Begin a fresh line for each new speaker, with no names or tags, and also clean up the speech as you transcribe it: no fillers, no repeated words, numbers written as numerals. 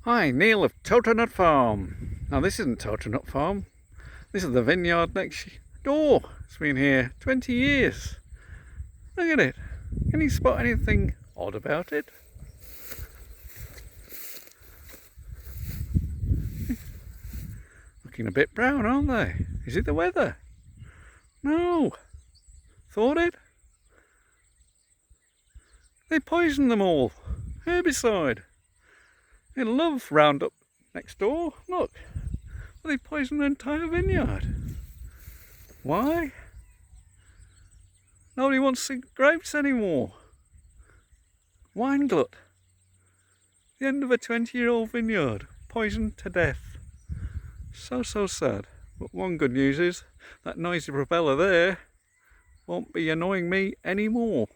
Hi, Neil of Totara Nut Farm. Now this isn't Totara Nut Farm. This is the vineyard next door. It's been here 20 years. Look at it. Can you spot anything odd about it? Looking a bit brown, aren't they? Is it the weather? No. Thought it? They poisoned them all. Herbicide. They love Roundup next door. Look. They poisoned the entire vineyard. Why? Nobody wants the grapes anymore. Wine glut. The end of a 20-year-old vineyard. Poisoned to death. So sad. But one good news is that noisy propeller there won't be annoying me anymore.